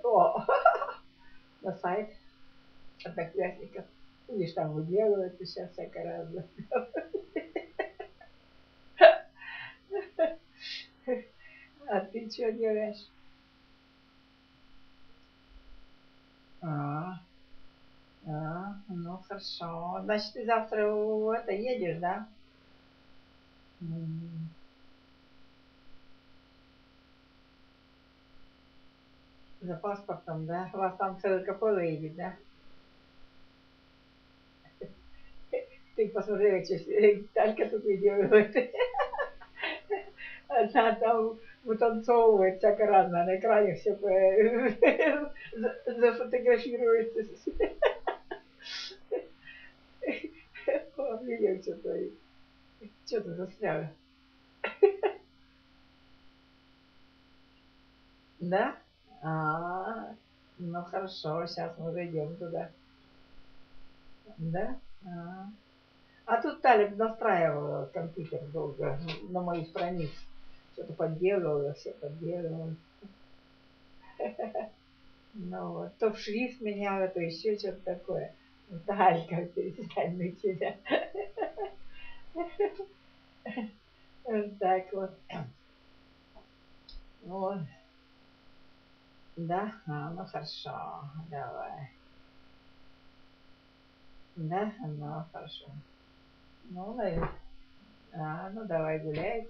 О, на сайт Одноклассников. Видишь, там выделывается сейчас всякое разное. А ты что делаешь? А, ну хорошо. Значит, ты завтра в это едешь, да? М, За паспортом, да? У вас там целый КП едет, да? Ты посмотри, что Талька тут делает. Она там вытанцовывает всяко разное. На экране все зафотографируется. Видел, что творит. Что ты застряла? Да? А, ну хорошо, сейчас мы зайдем туда. Да? А тут Талик настраивала компьютер долго на мою страницу. Что-то подделывала, все подделывала. Ну вот, то в шрифт меняла, то еще что-то такое. Талька, перестань на тебя. Так вот. Вот. Да? Ну хорошо, давай. Да? Ну хорошо. Ну, наверное. Ну давай гуляй.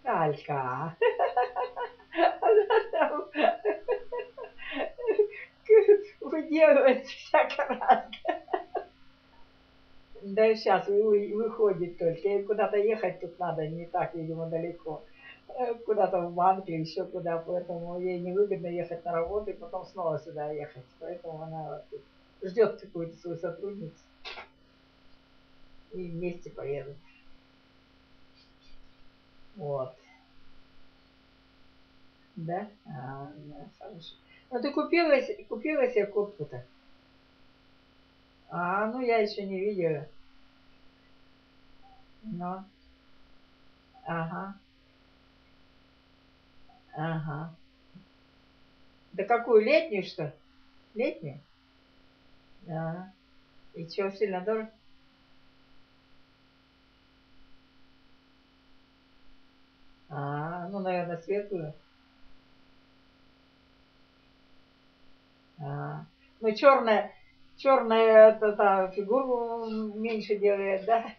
Талька. Она там выделывается всяко раз. Да сейчас выходит только. И куда-то ехать тут надо, не так, видимо, далеко. Куда-то в банк или еще куда, поэтому ей невыгодно ехать на работу и потом снова сюда ехать. Поэтому она вот тут ждет какую-то свою сотрудницу и вместе поедут. Вот. Да? Да, хорошо. Ну ты купила себе куртку-то? Ну я еще не видела. Но, ага, ага. Да какую, летнюю что? Летнюю? А, и что, сильно дорого? Ну, наверное, светлую. Ну, черная, черная, это, фигуру меньше делает, да?